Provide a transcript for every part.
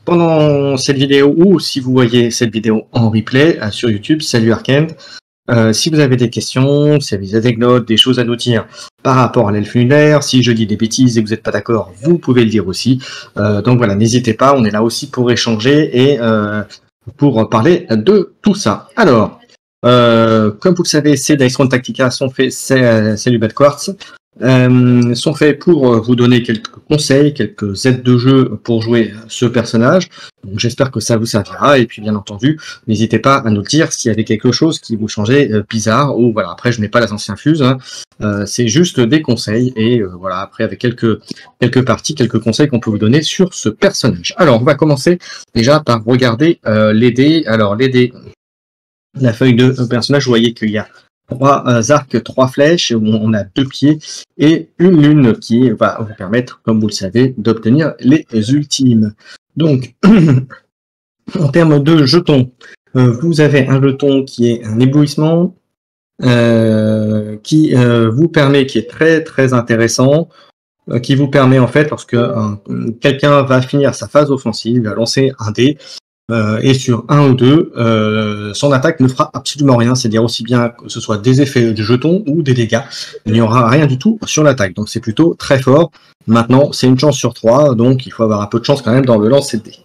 pendant cette vidéo ou si vous voyez cette vidéo en replay sur YouTube, salut Arkend. Si vous avez des questions, si vous avez des anecdotes, des choses à nous dire par rapport à l'elfe lunaire, si je dis des bêtises et que vous n'êtes pas d'accord, vous pouvez le dire aussi. Donc voilà, n'hésitez pas, on est là aussi pour échanger et pour parler de tout ça. Alors, comme vous le savez, ces Dice Throne Tactica sont faits, c'est du Bad Quartz, sont faits pour vous donner quelques conseils, quelques aides de jeu pour jouer ce personnage. Donc j'espère que ça vous servira et puis bien entendu, n'hésitez pas à nous dire s'il y avait quelque chose qui vous changeait bizarre ou voilà. Après, je n'ai pas les anciens fuses, hein. C'est juste des conseils et voilà. Après, avec quelques parties, quelques conseils qu'on peut vous donner sur ce personnage. Alors, on va commencer déjà par regarder les dés. Alors les dés. La feuille de personnage, vous voyez qu'il y a 3 arcs, 3 flèches, où on a 2 pieds et une lune qui va vous permettre, comme vous le savez, d'obtenir les ultimes. Donc, en termes de jetons, vous avez un jeton qui est un éblouissement, qui vous permet, qui est très très intéressant, qui vous permet en fait, lorsque quelqu'un va finir sa phase offensive, il va lancer un dé, et sur 1 ou 2, son attaque ne fera absolument rien, c'est-à-dire aussi bien que ce soit des effets de jetons ou des dégâts, il n'y aura rien du tout sur l'attaque, donc c'est plutôt très fort. Maintenant, c'est une chance sur 3, donc il faut avoir un peu de chance quand même dans le lancer de dés.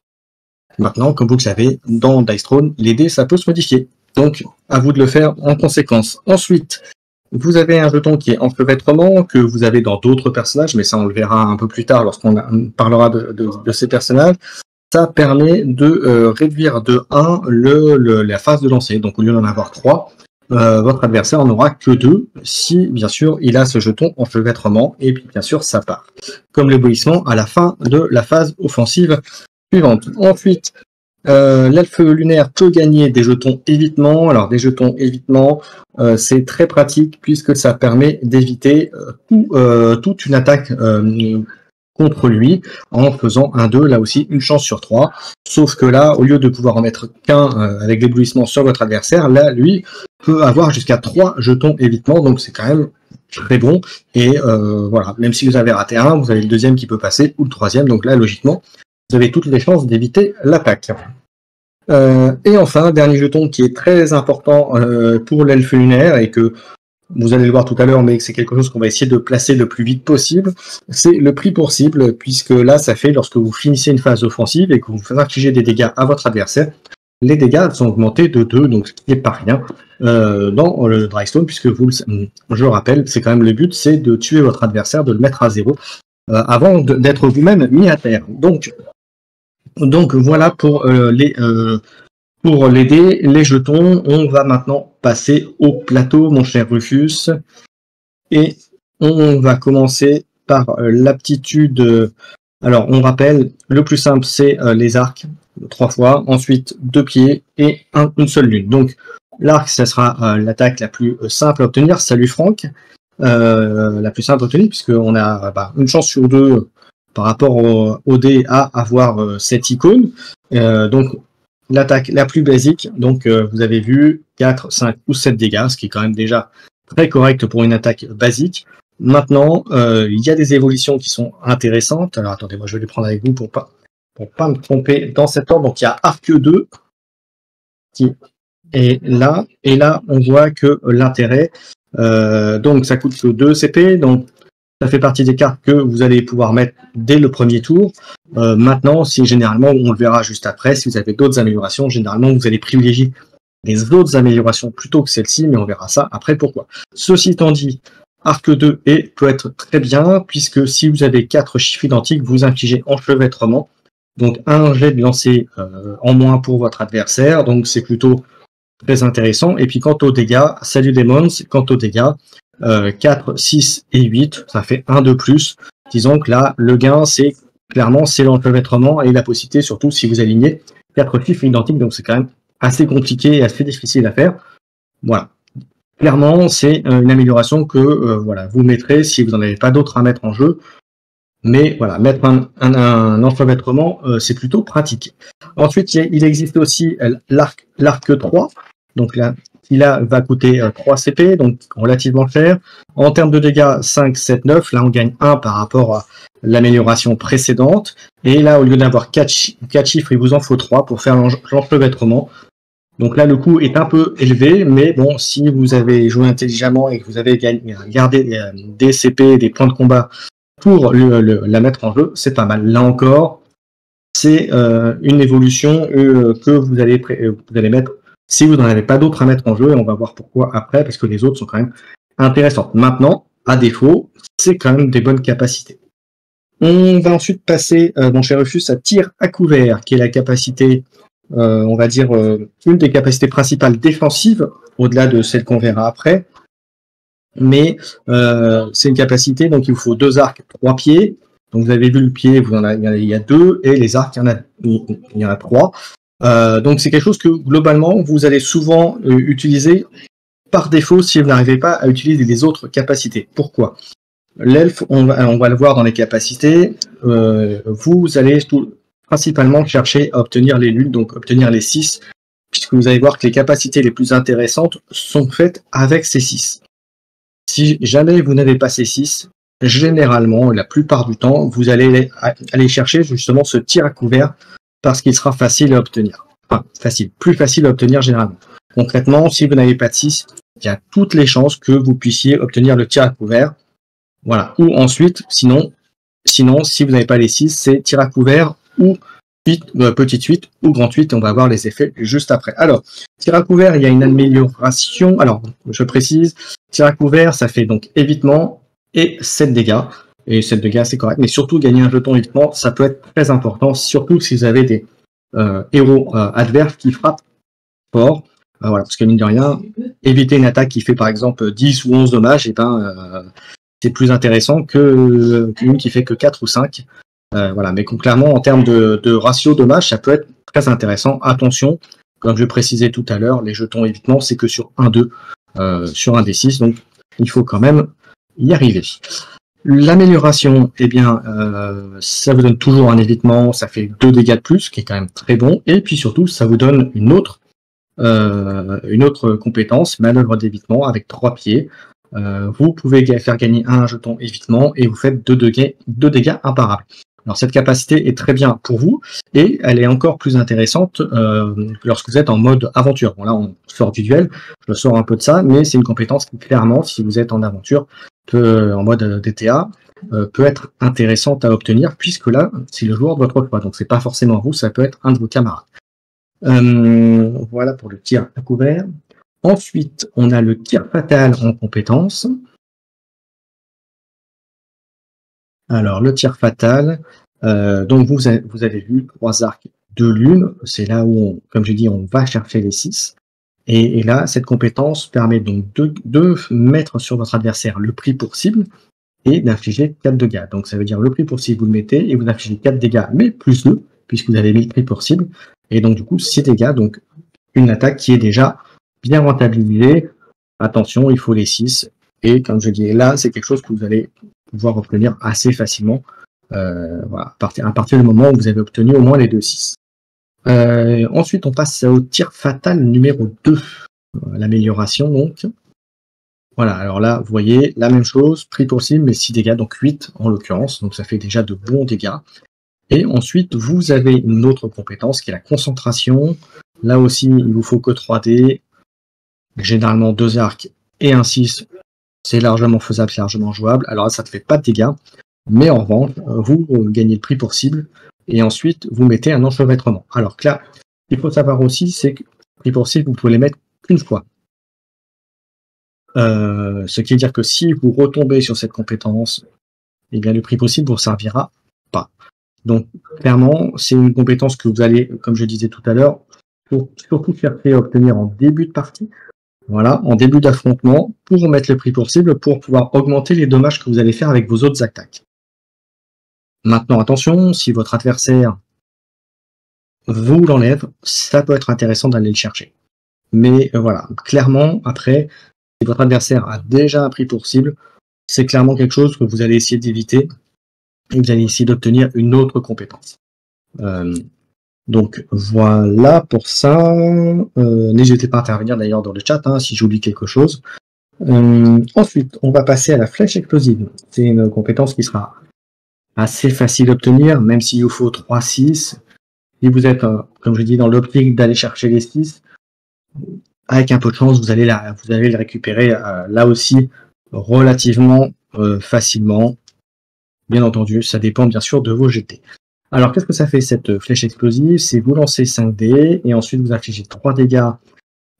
Maintenant, comme vous le savez, dans Dice Throne, les dés, ça peut se modifier, donc à vous de le faire en conséquence. Ensuite, vous avez un jeton qui est enchevêtrement, que vous avez dans d'autres personnages, mais ça on le verra un peu plus tard lorsqu'on parlera de ces personnages. Ça permet de réduire de 1 la phase de lancer. Donc au lieu d'en avoir 3, votre adversaire en aura que 2, si bien sûr il a ce jeton enchevêtrement, et puis bien sûr ça part. Comme l'éblouissement à la fin de la phase offensive suivante. Ensuite, l'elfe lunaire peut gagner des jetons évitement. Alors des jetons évitement, c'est très pratique puisque ça permet d'éviter toute une attaque contre lui, en faisant un 2, là aussi une chance sur 3, sauf que là, au lieu de pouvoir en mettre qu'un avec l'éblouissement sur votre adversaire, là, lui, peut avoir jusqu'à 3 jetons évitement, donc c'est quand même très bon, et voilà, même si vous avez raté un, vous avez le deuxième qui peut passer, ou le troisième, donc là, logiquement, vous avez toutes les chances d'éviter l'attaque. Et enfin, dernier jeton qui est très important pour l'elfe lunaire, et que vous allez le voir tout à l'heure, mais c'est quelque chose qu'on va essayer de placer le plus vite possible, c'est le prix pour cible, puisque là, ça fait lorsque vous finissez une phase offensive et que vous infligez des dégâts à votre adversaire, les dégâts sont augmentés de 2, donc ce qui n'est pas rien dans le Drystone, puisque je le rappelle, c'est quand même le but, c'est de tuer votre adversaire, de le mettre à 0, avant d'être vous-même mis à terre. Donc voilà pour les dés, les jetons. On va maintenant passer au plateau, mon cher Rufus. Et on va commencer par l'aptitude. Alors, on rappelle, le plus simple, c'est les arcs, 3 fois. Ensuite, 2 pieds et une seule lune. Donc, l'arc, ça sera l'attaque la plus simple à obtenir. Salut Franck. La plus simple à obtenir, puisqu'on a une chance sur 2 par rapport au dé à avoir cette icône. Donc, l'attaque la plus basique, donc vous avez vu 4, 5 ou 7 dégâts, ce qui est quand même déjà très correct pour une attaque basique. Maintenant, il y a des évolutions qui sont intéressantes. Alors attendez, moi je vais les prendre avec vous pour pas me tromper dans cet ordre. Donc il y a Arc 2 qui est là, et là on voit que l'intérêt, donc ça coûte 2 CP, donc ça fait partie des cartes que vous allez pouvoir mettre dès le premier tour. Maintenant, si généralement, on le verra juste après, si vous avez d'autres améliorations, généralement, vous allez privilégier les autres améliorations plutôt que celle-ci, mais on verra ça après pourquoi. Ceci étant dit, Arc 2 peut être très bien, puisque si vous avez 4 chiffres identiques, vous infligez enchevêtrement, donc un jet de lancer en moins pour votre adversaire, donc c'est plutôt très intéressant. Et puis quant aux dégâts, salut Demons, quant aux dégâts, 4, 6 et 8, ça fait 1 de plus. Disons que là, le gain, c'est clairement l'enchevêtrement et la possibilité, surtout si vous alignez 4 chiffres identiques, donc c'est quand même assez compliqué et assez difficile à faire. Voilà. Clairement, c'est une amélioration que voilà, vous mettrez si vous n'en avez pas d'autres à mettre en jeu. Mais voilà, mettre un enchevêtrement, c'est plutôt pratique. Ensuite, il existe aussi l'arc 3. Donc là, qui là va coûter 3 CP, donc relativement cher. En termes de dégâts, 5, 7, 9. Là, on gagne 1 par rapport à l'amélioration précédente. Et là, au lieu d'avoir 4 chiffres, il vous en faut 3 pour faire l'enchevêtrement. Donc là, le coût est un peu élevé, mais bon, si vous avez joué intelligemment et que vous avez gardé des CP, des points de combat pour la mettre en jeu, c'est pas mal. Là encore, c'est une évolution que vous allez mettre si vous n'en avez pas d'autres à mettre en jeu, et on va voir pourquoi après, parce que les autres sont quand même intéressantes. Maintenant, à défaut, c'est quand même des bonnes capacités. On va ensuite passer, mon cher Rufus, à tir à couvert, qui est la capacité, on va dire, une des capacités principales défensives, au-delà de celle qu'on verra après. Mais c'est une capacité, donc il vous faut 2 arcs, 3 pieds. Donc vous avez vu le pied, il y a 2, et les arcs, il y en a 3. Donc c'est quelque chose que globalement vous allez souvent utiliser par défaut si vous n'arrivez pas à utiliser les autres capacités. Pourquoi? L'elfe, on va le voir dans les capacités, vous allez principalement chercher à obtenir les lunes, donc obtenir les 6, puisque vous allez voir que les capacités les plus intéressantes sont faites avec ces 6. Si jamais vous n'avez pas ces 6, généralement, la plupart du temps, vous allez aller chercher justement ce tir à couvert parce qu'il sera facile à obtenir. Enfin, plus facile à obtenir généralement. Concrètement, si vous n'avez pas de 6, il y a toutes les chances que vous puissiez obtenir le tir à couvert. Voilà. Ou ensuite, sinon, si vous n'avez pas les 6, c'est tir à couvert ou petite 8 ou grande 8, on va voir les effets juste après. Alors, tir à couvert, il y a une amélioration. Alors, je précise, tir à couvert, ça fait donc évitement et 7 dégâts. Et 7 dégâts, c'est correct. Mais surtout, gagner un jeton évitement, ça peut être très important, surtout si vous avez des héros adverses qui frappent fort. Voilà, parce que mine de rien, éviter une attaque qui fait par exemple 10 ou 11 dommages, et c'est plus intéressant qu'une qui fait que 4 ou 5. Voilà, mais clairement, en termes de ratio dommage, ça peut être très intéressant. Attention, comme je précisais tout à l'heure, les jetons évitement, c'est que sur 1-2, sur un D6, donc il faut quand même y arriver. L'amélioration, eh bien, ça vous donne toujours un évitement, ça fait 2 dégâts de plus, qui est quand même très bon, et puis surtout, ça vous donne une autre compétence, manœuvre d'évitement, avec 3 pieds. Vous pouvez faire gagner un jeton évitement, et vous faites 2 dégâts imparables. Alors cette capacité est très bien pour vous, et elle est encore plus intéressante lorsque vous êtes en mode aventure. Bon là on sort du duel, je sors un peu de ça, mais c'est une compétence qui clairement, si vous êtes en aventure, en mode DTA, peut être intéressante à obtenir, puisque là, c'est le joueur de votre choix, donc c'est pas forcément vous, ça peut être un de vos camarades. Voilà pour le tir à couvert. Ensuite, on a le tir fatal en compétence. Alors, le tir fatal, donc vous avez vu 3 arcs, 2 lunes, c'est là où, comme je dis, on va chercher les 6. Et là, cette compétence permet donc de mettre sur votre adversaire le prix pour cible et d'infliger 4 dégâts. Donc ça veut dire le prix pour cible, vous le mettez et vous infligez 4 dégâts, mais plus 2, puisque vous avez mis le prix pour cible. Et donc du coup, 6 dégâts, donc une attaque qui est déjà bien rentabilisée. Attention, il faut les 6. Et comme je dis, là, c'est quelque chose que vous allez pouvoir obtenir assez facilement. Voilà, à partir du moment où vous avez obtenu au moins les 2-6. Ensuite, on passe au tir fatal numéro 2. L'amélioration, donc. Voilà, alors là, vous voyez, la même chose, prix pour cible, mais 6 dégâts, donc 8 en l'occurrence. Donc ça fait déjà de bons dégâts. Et ensuite, vous avez une autre compétence qui est la concentration. Là aussi, il vous faut que 3 dés. Généralement 2 arcs et un 6. C'est largement faisable, c'est largement jouable. Alors là, ça ne fait pas de dégâts. Mais en revanche, vous gagnez le prix pour cible. Et ensuite, vous mettez un enchevêtrement. Alors que là, ce qu'il faut savoir aussi, c'est que le prix pour cible, vous pouvez les mettre qu'une fois. Ce qui veut dire que si vous retombez sur cette compétence, eh bien le prix possible ne vous servira pas. Donc clairement, c'est une compétence que vous allez, comme je disais tout à l'heure, surtout chercher à obtenir en début de partie, voilà, en début d'affrontement, pour mettre le prix pour cible, pour pouvoir augmenter les dommages que vous allez faire avec vos autres attaques. Maintenant, attention, si votre adversaire vous l'enlève, ça peut être intéressant d'aller le chercher. Mais voilà, clairement, après, si votre adversaire a déjà un prix pour cible, c'est clairement quelque chose que vous allez essayer d'éviter et vous allez essayer d'obtenir une autre compétence. Donc voilà pour ça. N'hésitez pas à intervenir d'ailleurs dans le chat hein, si j'oublie quelque chose. Ensuite, on va passer à la flèche explosive. C'est une compétence qui sera assez facile d'obtenir, même s'il vous faut 3-6. Si vous êtes, comme je dis, dans l'optique d'aller chercher les 6, avec un peu de chance, vous allez le récupérer là aussi relativement facilement. Bien entendu, ça dépend bien sûr de vos GT. Alors, qu'est-ce que ça fait cette flèche explosive? C'est vous lancez 5 dés et ensuite vous infligez 3 dégâts,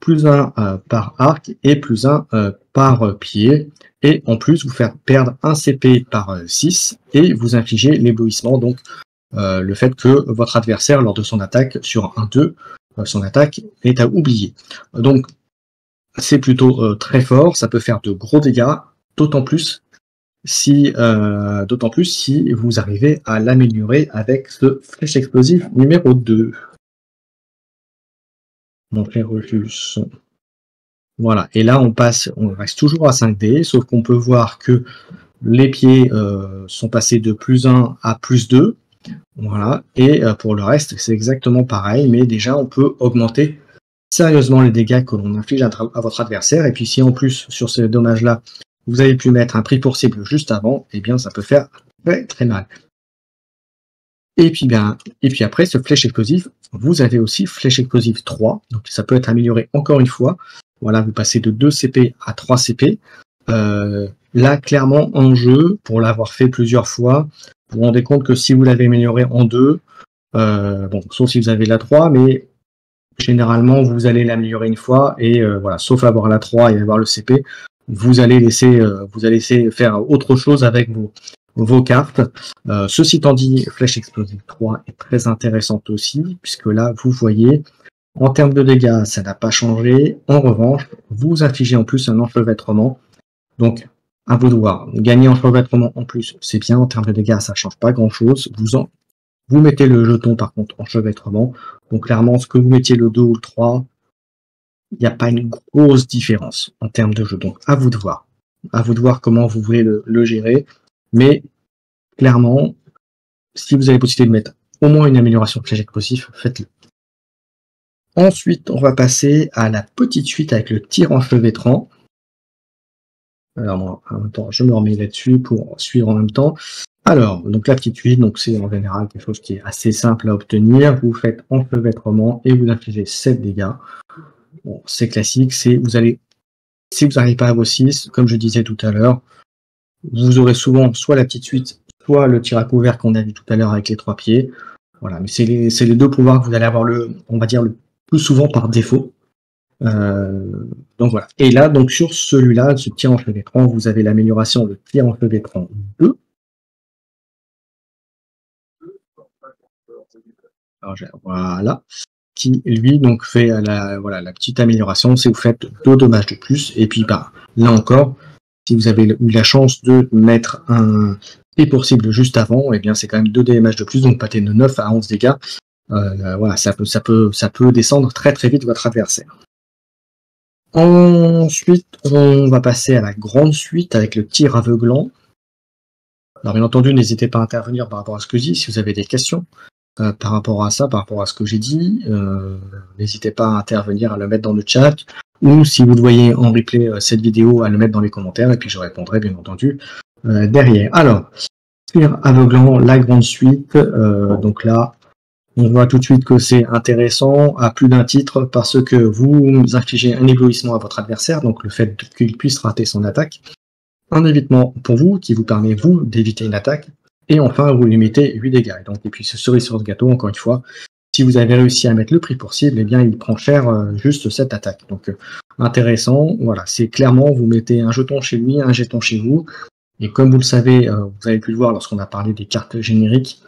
plus 1 par arc et plus 1 par pied. Et en plus, vous faire perdre 1 CP par 6 et vous infligez l'éblouissement, donc le fait que votre adversaire, lors de son attaque sur 1-2, son attaque est à oublier. Donc, c'est plutôt très fort, ça peut faire de gros dégâts, d'autant plus si vous arrivez à l'améliorer avec ce flèche explosive numéro 2. Montrer refus. Voilà, et là on reste toujours à 5D, sauf qu'on peut voir que les pieds sont passés de plus 1 à plus 2. Voilà, et pour le reste, c'est exactement pareil, mais déjà on peut augmenter sérieusement les dégâts que l'on inflige à votre adversaire, et puis si en plus, sur ces dommages-là, vous avez pu mettre un prix pour cible juste avant, eh bien ça peut faire très très mal. Et puis après, ce flèche explosive, vous avez aussi flèche explosive 3, donc ça peut être amélioré encore une fois. Voilà, vous passez de 2 CP à 3 CP. Là, clairement, en jeu, pour l'avoir fait plusieurs fois, vous vous rendez compte que si vous l'avez amélioré en 2, bon, sauf si vous avez la 3, mais généralement, vous allez l'améliorer une fois, et voilà, sauf avoir la 3 et avoir le CP, vous allez laisser faire autre chose avec vos cartes. Ceci étant dit, flèche explosive 3 est très intéressante aussi, puisque là, vous voyez, en termes de dégâts, ça n'a pas changé. En revanche, vous infligez en plus un enchevêtrement. Donc, à vous de voir. Gagner enchevêtrement en plus, c'est bien. En termes de dégâts, ça ne change pas grand-chose. Vous mettez le jeton, par contre, enchevêtrement. Donc, clairement, ce que vous mettiez le 2 ou le 3, il n'y a pas une grosse différence en termes de jeu. Donc, à vous de voir. À vous de voir comment vous voulez le gérer. Mais, clairement, si vous avez la possibilité de mettre au moins une amélioration de flèche explosif, faites-le. Ensuite, on va passer à la petite suite avec le tir enchevêtrant. Alors, moi, en même temps, je me remets là-dessus pour suivre en même temps. Alors, donc la petite suite, donc c'est en général quelque chose qui est assez simple à obtenir. Vous faites enchevêtrement et vous infligez 7 dégâts. Bon, c'est classique, si vous n'arrivez pas à vos 6, comme je disais tout à l'heure, vous aurez souvent soit la petite suite, soit le tir à couvert qu'on a vu tout à l'heure avec les 3 pieds. Voilà, mais c'est les deux pouvoirs que vous allez avoir on va dire, le plus souvent par défaut. Donc voilà. Et là, donc sur celui-là, ce tir enchevêtrant, vous avez l'amélioration de tir enchevêtrant 2. Alors, voilà. Qui lui donc fait la petite amélioration, c'est vous faites 2 dommages de plus. Et puis bah, là encore, si vous avez eu la chance de mettre un et pour cible juste avant, et bien c'est quand même 2 dommages de plus, donc passer de 9 à 11 dégâts. Voilà, ça peut descendre très très vite votre adversaire. Ensuite, on va passer à la grande suite avec le tir aveuglant. Alors bien entendu, n'hésitez pas à intervenir par rapport à ce que je dis, si vous avez des questions par rapport à ça, par rapport à ce que j'ai dit. N'hésitez pas à intervenir, à le mettre dans le chat, ou si vous voyez en replay cette vidéo, à le mettre dans les commentaires, et puis je répondrai bien entendu derrière. Alors, tir aveuglant, la grande suite, donc là, on voit tout de suite que c'est intéressant à plus d'un titre parce que vous infligez un éblouissement à votre adversaire, donc le fait qu'il puisse rater son attaque, un évitement pour vous qui vous permet vous d'éviter une attaque, et enfin vous limitez 8 dégâts. Et puis ce cerise sur ce gâteau, encore une fois, si vous avez réussi à mettre le prix pour cible, eh bien il prend cher juste cette attaque. Donc intéressant, voilà, c'est clairement vous mettez un jeton chez lui, un jeton chez vous, et comme vous le savez, vous avez pu le voir lorsqu'on a parlé des cartes génériques,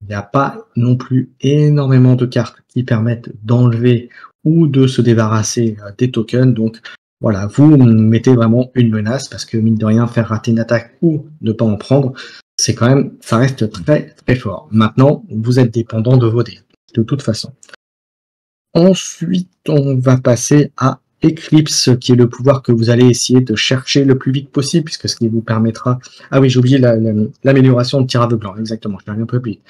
il n'y a pas non plus énormément de cartes qui permettent d'enlever ou de se débarrasser des tokens. Donc voilà, vous mettez vraiment une menace parce que mine de rien, faire rater une attaque ou ne pas en prendre, c'est quand même, ça reste très très fort. Maintenant, vous êtes dépendant de vos dés, de toute façon. Ensuite, on va passer à Eclipse, qui est le pouvoir que vous allez essayer de chercher le plus vite possible, puisque ce qui vous permettra... Ah oui, j'ai oublié l'amélioration de tir aveuglant, exactement, je l'ai un peu oublié.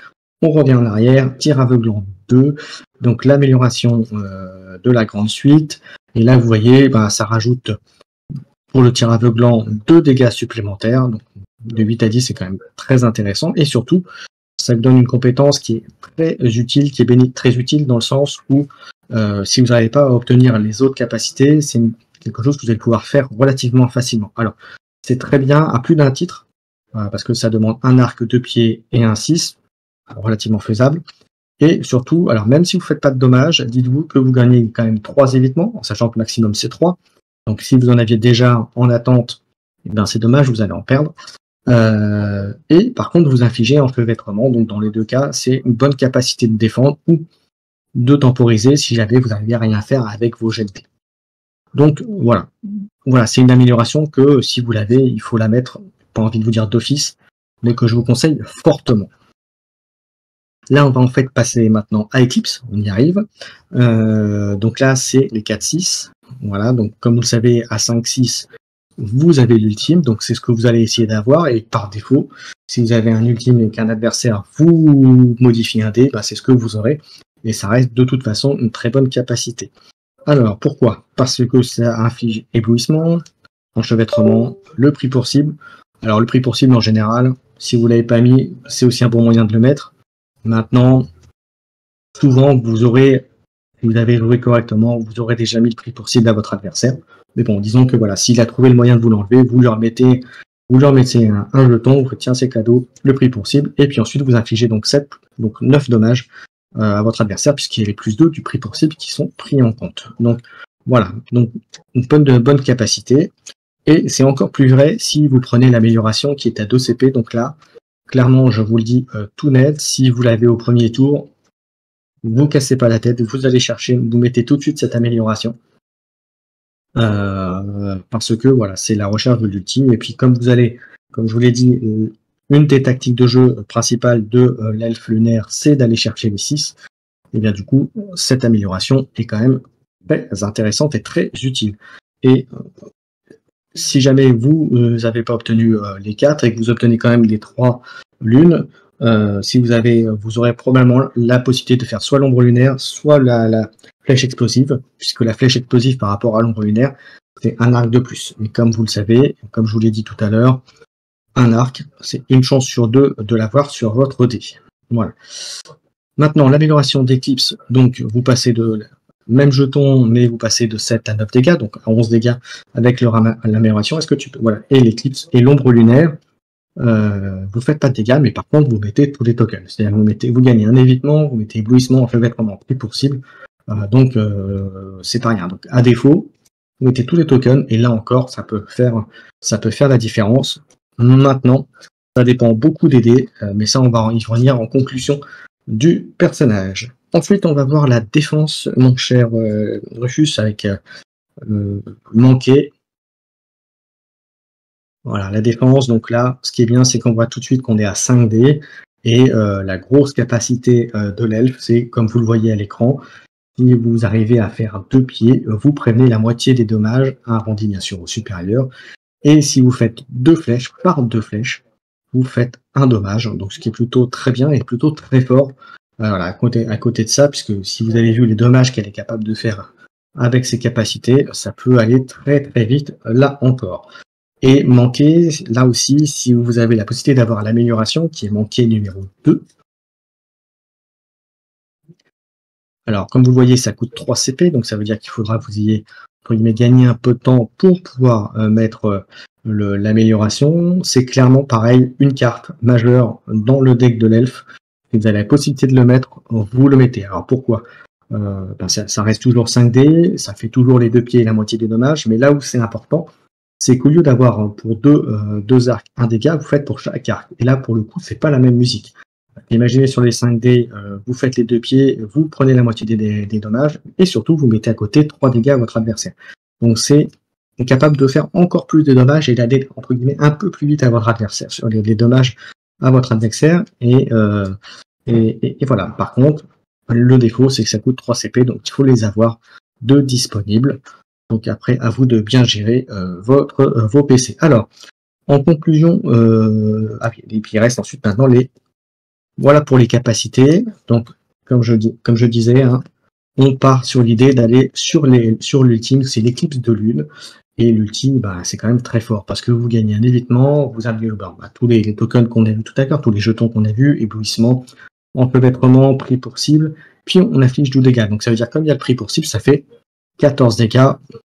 On revient en arrière, tir aveuglant 2, donc l'amélioration de la grande suite. Et là, vous voyez, ça rajoute pour le tir aveuglant 2 dégâts supplémentaires. Donc, de 8 à 10, c'est quand même très intéressant. Et surtout, ça vous donne une compétence qui est très utile, très utile dans le sens où si vous n'arrivez pas à obtenir les autres capacités, c'est quelque chose que vous allez pouvoir faire relativement facilement. Alors, c'est très bien à plus d'un titre, parce que ça demande un arc 2 pieds et un 6, relativement faisable. Et surtout, alors même si vous ne faites pas de dommages, dites-vous que vous gagnez quand même 3 évitements, en sachant que le maximum c'est 3. Donc si vous en aviez déjà en attente, eh bien c'est dommage, vous allez en perdre. Et par contre, vous infligez un enchevêtrement, donc dans les deux cas, c'est une bonne capacité de défendre ou de temporiser si jamais vous n'arrivez à rien faire avec vos jets de dés. Donc voilà, c'est une amélioration que si vous l'avez, il faut la mettre, pas envie de vous dire d'office, mais que je vous conseille fortement. Là, on va en fait passer maintenant à Eclipse, on y arrive. Donc là, c'est les 4-6. Voilà, donc comme vous le savez, à 5-6, vous avez l'ultime, donc c'est ce que vous allez essayer d'avoir, et par défaut, si vous avez un ultime et qu'un adversaire vous modifie un dé, c'est ce que vous aurez, et ça reste de toute façon une très bonne capacité. Alors, pourquoi? Parce que ça inflige éblouissement, enchevêtrement, le prix pour cible. Alors, le prix pour cible, en général, si vous ne l'avez pas mis, c'est aussi un bon moyen de le mettre. Maintenant, souvent, vous avez joué correctement, vous aurez déjà mis le prix pour cible à votre adversaire. Mais bon, disons que voilà, s'il a trouvé le moyen de vous l'enlever, vous leur mettez un jeton, vous faites tiens, c'est cadeau, le prix pour cible, et puis ensuite vous infligez donc 9 dommages à votre adversaire, puisqu'il y a les plus 2 du prix pour cible qui sont pris en compte. Donc voilà, donc une bonne capacité. Et c'est encore plus vrai si vous prenez l'amélioration qui est à 2 CP, donc là, clairement, je vous le dis tout net, si vous l'avez au premier tour, vous cassez pas la tête, vous allez chercher, vous mettez tout de suite cette amélioration. Parce que voilà, c'est la recherche de l'ultime. Et puis comme je vous l'ai dit, une des tactiques de jeu principales de l'elfe lunaire, c'est d'aller chercher les 6. Et bien du coup, cette amélioration est quand même très intéressante et très utile. Et si jamais vous n'avez pas obtenu les 4 et que vous obtenez quand même les 3 lunes, vous aurez probablement la possibilité de faire soit l'ombre lunaire, soit la flèche explosive, puisque la flèche explosive par rapport à l'ombre lunaire, c'est un arc de plus. Mais comme vous le savez, comme je vous l'ai dit tout à l'heure, un arc, c'est une chance sur 2 de l'avoir sur votre dé. Voilà. Maintenant, l'amélioration d'Eclipse, donc vous passez de même jeton, mais vous passez de 7 à 9 dégâts, donc à 11 dégâts avec l'amélioration. Est-ce que tu peux, voilà, et l'Eclipse et l'ombre lunaire, vous faites pas de dégâts, mais par contre vous mettez tous les tokens. C'est-à-dire vous gagnez un évitement, vous mettez éblouissement, enchevêtrement, prix pour cible. Donc c'est pas rien. Donc à défaut, vous mettez tous les tokens et là encore ça peut faire la différence. Maintenant, ça dépend beaucoup des dés, mais ça on va y revenir en conclusion du personnage. Ensuite, on va voir la défense, mon cher Rufus, avec manquer. Voilà, la défense, donc là, ce qui est bien, c'est qu'on voit tout de suite qu'on est à 5 dés, et la grosse capacité de l'elfe, c'est, comme vous le voyez à l'écran, si vous arrivez à faire 2 pieds, vous prévenez la moitié des dommages, arrondi bien sûr au supérieur, et si vous faites 2 flèches, par 2 flèches, vous faites un dommage, donc ce qui est plutôt très bien et plutôt très fort. Voilà, à côté de ça, puisque si vous avez vu les dommages qu'elle est capable de faire avec ses capacités, ça peut aller très très vite là encore. Et manquer, là aussi, si vous avez la possibilité d'avoir l'amélioration, qui est manqué numéro 2. Alors, comme vous le voyez, ça coûte 3 CP, donc ça veut dire qu'il faudra que vous ayez gagné un peu de temps pour pouvoir mettre l'amélioration. C'est clairement pareil, une carte majeure dans le deck de l'elfe. Si vous avez la possibilité de le mettre, vous le mettez. Alors pourquoi? Ça reste toujours 5 dés, ça fait toujours les 2 pieds et la moitié des dommages, mais là où c'est important, c'est qu'au lieu d'avoir pour deux arcs un dégât, vous faites pour chaque arc. Et là, pour le coup, c'est pas la même musique. Imaginez sur les 5 dés, vous faites les 2 pieds, vous prenez la moitié des dommages, et surtout, vous mettez à côté 3 dégâts à votre adversaire. Donc c'est capable de faire encore plus de dommages et d'aller, entre guillemets, un peu plus vite à votre adversaire, sur les dommages à votre adversaire, et voilà. Par contre, le défaut, c'est que ça coûte 3 CP, donc il faut les avoir de disponibles. Donc après, à vous de bien gérer vos PC. Alors, en conclusion, et puis il reste ensuite maintenant Voilà pour les capacités. Donc, comme je disais, hein, on part sur l'idée d'aller sur l'ultime, c'est l'éclipse de lune. Et l'ultime, bah, c'est quand même très fort parce que vous gagnez un évitement, vous avez tous les tokens qu'on a vus tout à l'heure, tous les jetons qu'on a vus, éblouissement, enchevêtrement, prix pour cible, puis on affiche 12 dégâts. Donc ça veut dire comme il y a le prix pour cible, ça fait 14 dégâts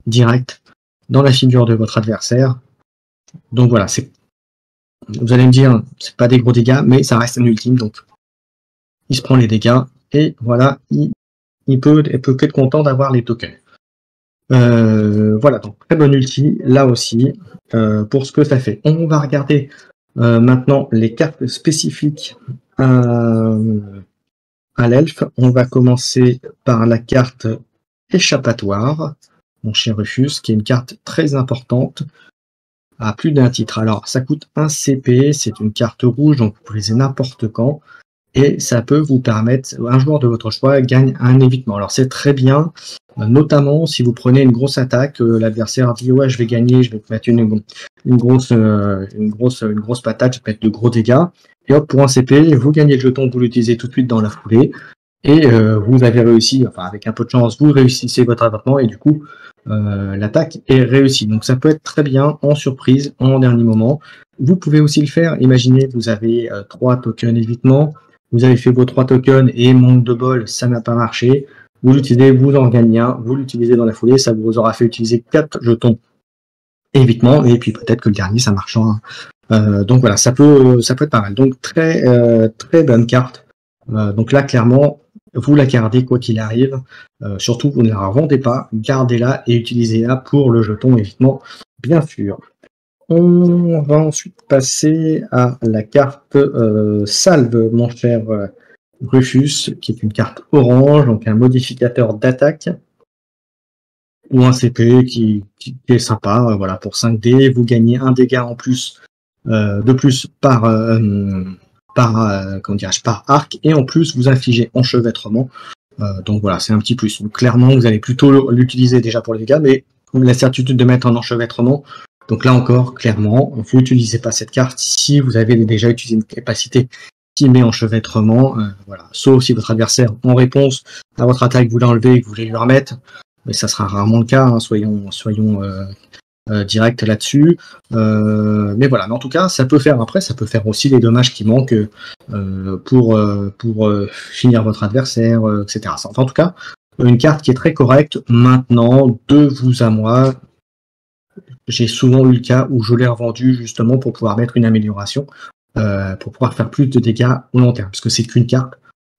direct dans la figure de votre adversaire. Donc voilà, vous allez me dire, c'est pas des gros dégâts, mais ça reste un ultime, donc il se prend les dégâts, et voilà, il peut être content d'avoir les tokens. Voilà, donc très bon ulti, là aussi, pour ce que ça fait. On va regarder maintenant les cartes spécifiques à l'elfe. On va commencer par la carte échappatoire, mon cher Rufus, qui est une carte très importante, à plus d'un titre. Alors, ça coûte 1 CP, c'est une carte rouge, donc vous pouvez l'utiliser n'importe quand. Et ça peut vous permettre, un joueur de votre choix gagne un évitement. Alors c'est très bien, notamment si vous prenez une grosse attaque, l'adversaire dit ouais je vais gagner, je vais te mettre une grosse patate, je vais te mettre de gros dégâts. Et hop, pour un CP, vous gagnez le jeton, vous l'utilisez tout de suite dans la foulée. Et vous avez réussi, enfin avec un peu de chance, vous réussissez votre abattement et du coup l'attaque est réussie. Donc ça peut être très bien en surprise, en dernier moment. Vous pouvez aussi le faire, imaginez vous avez 3 tokens évitement. Vous avez fait vos 3 tokens et manque de bol, ça n'a pas marché. Vous l'utilisez, vous en gagnez un, vous l'utilisez dans la foulée, ça vous aura fait utiliser 4 jetons évitement, et puis peut-être que le dernier ça marche. Donc voilà, ça peut être pas mal. Donc très bonne carte. Donc là clairement, vous la gardez quoi qu'il arrive. Surtout vous ne la revendez pas, gardez-la et utilisez-la pour le jeton évitement, bien sûr. On va ensuite passer à la carte Salve, mon cher Rufus, qui est une carte orange, donc un modificateur d'attaque, ou un CP qui est sympa, voilà, pour 5D. Vous gagnez un dégât en plus, de plus par arc, et en plus vous infligez enchevêtrement. Donc voilà, c'est un petit plus. Donc, clairement, vous allez plutôt l'utiliser déjà pour les dégâts, mais la certitude de mettre un enchevêtrement. Donc là encore, clairement, vous n'utilisez pas cette carte si vous avez déjà utilisé une capacité qui met enchevêtrement. Voilà. Sauf si votre adversaire, en réponse à votre attaque, vous l'enlevez et que vous voulez lui remettre. Mais ça sera rarement le cas, hein, soyons direct là-dessus. Mais voilà, mais en tout cas, ça peut faire aussi les dommages qui manquent pour finir votre adversaire, etc. Enfin, en tout cas, une carte qui est très correcte. Maintenant, de vous à moi, j'ai souvent eu le cas où je l'ai revendu justement pour pouvoir mettre une amélioration, pour pouvoir faire plus de dégâts au long terme, parce que c'est qu'une carte.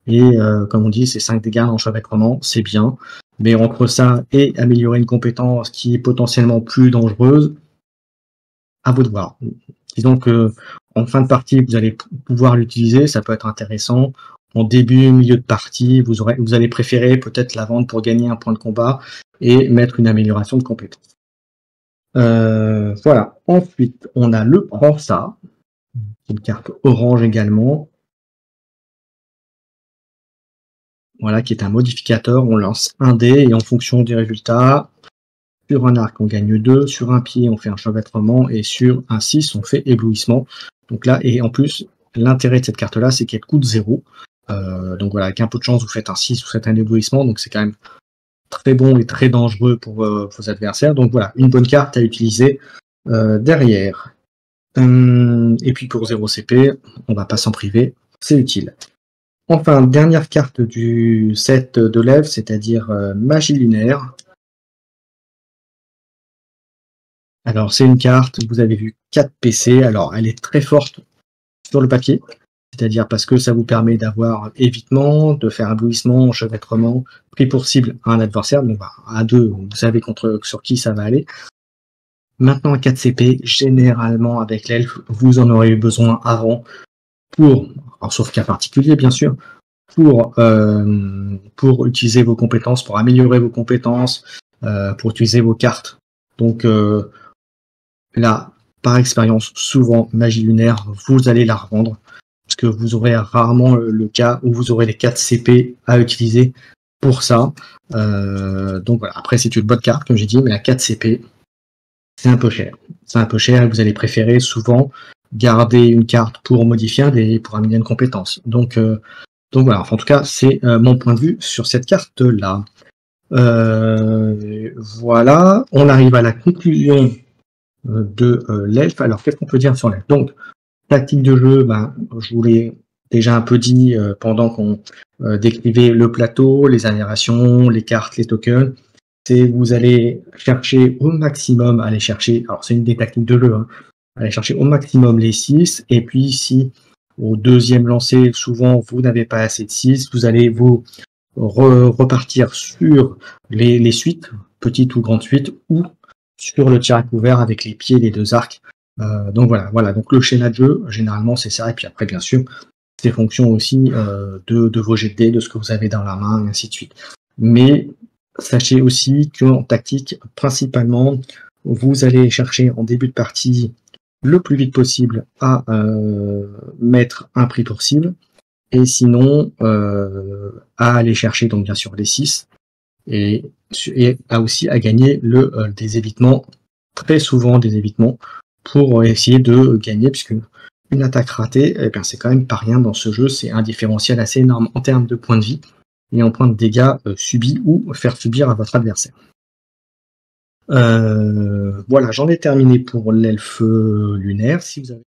Et comme on dit, c'est 5 dégâts d'enchevêtrement, c'est bien. Mais entre ça et améliorer une compétence qui est potentiellement plus dangereuse, à vous de voir. Disons que en fin de partie, vous allez pouvoir l'utiliser, ça peut être intéressant. En début, milieu de partie, vous allez préférer peut-être la vendre pour gagner un point de combat et mettre une amélioration de compétence. Voilà. Ensuite, on a le Prends ça, une carte orange également. Voilà, qui est un modificateur. On lance un dé et en fonction des résultats, sur un arc, on gagne 2, sur un pied, on fait enchevêtrement, et sur un 6, on fait éblouissement. Donc là, et en plus, l'intérêt de cette carte-là, c'est qu'elle coûte 0. Donc voilà, avec un peu de chance, vous faites un 6, vous faites un éblouissement, donc c'est quand même très bon et très dangereux pour vos adversaires. Donc voilà, une bonne carte à utiliser derrière. Et puis pour 0 CP, on va pas s'en priver, c'est utile. Enfin, dernière carte du set de l'Ève, c'est-à-dire Magie lunaire. Alors c'est une carte, vous avez vu 4 PC, alors elle est très forte sur le papier, c'est-à-dire parce que ça vous permet d'avoir évitement, de faire éblouissement, enchevêtrement, pris pour cible à un adversaire, donc à 2, vous savez sur qui ça va aller. Maintenant à 4 CP, généralement avec l'elfe, vous en aurez eu besoin avant pour, alors, sauf cas particulier bien sûr, pour utiliser vos compétences, pour améliorer vos compétences, pour utiliser vos cartes. Donc là, par expérience, souvent, magie lunaire, vous allez la revendre, parce que vous aurez rarement le cas où vous aurez les 4 CP à utiliser pour ça. Donc voilà, après c'est une bonne carte, comme j'ai dit, mais à 4 CP, c'est un peu cher. C'est un peu cher et vous allez préférer souvent garder une carte pour modifier un dé, pour améliorer une compétence. Donc voilà, enfin, en tout cas, c'est mon point de vue sur cette carte-là. Voilà, on arrive à la conclusion de l'elfe. Alors, qu'est-ce qu'on peut dire sur l'elfe? Donc, tactique de jeu, ben, je vous l'ai déjà un peu dit pendant qu'on décrivait le plateau, les aberrations, les cartes, les tokens. C'est vous allez chercher au maximum, aller chercher, alors c'est une des tactiques de jeu, hein, aller chercher au maximum les 6, et puis si au deuxième lancer, souvent vous n'avez pas assez de 6, vous allez vous repartir sur les suites, petites ou grandes suites, ou sur le tir à couvert avec les pieds, les deux arcs. Donc voilà. Donc le schéma de jeu, généralement c'est ça, et puis après bien sûr, c'est fonction aussi de vos jets de dés, de ce que vous avez dans la main, et ainsi de suite. Mais sachez aussi qu'en tactique, principalement, vous allez chercher en début de partie le plus vite possible à mettre un prix pour cible, et sinon à aller chercher donc bien sûr les 6, et aussi à gagner des évitements, très souvent des évitements, pour essayer de gagner, puisque une attaque ratée, eh bien, c'est quand même pas rien dans ce jeu, c'est un différentiel assez énorme en termes de points de vie et en points de dégâts subis ou faire subir à votre adversaire. Voilà, j'en ai terminé pour l'elfe lunaire. Si vous avez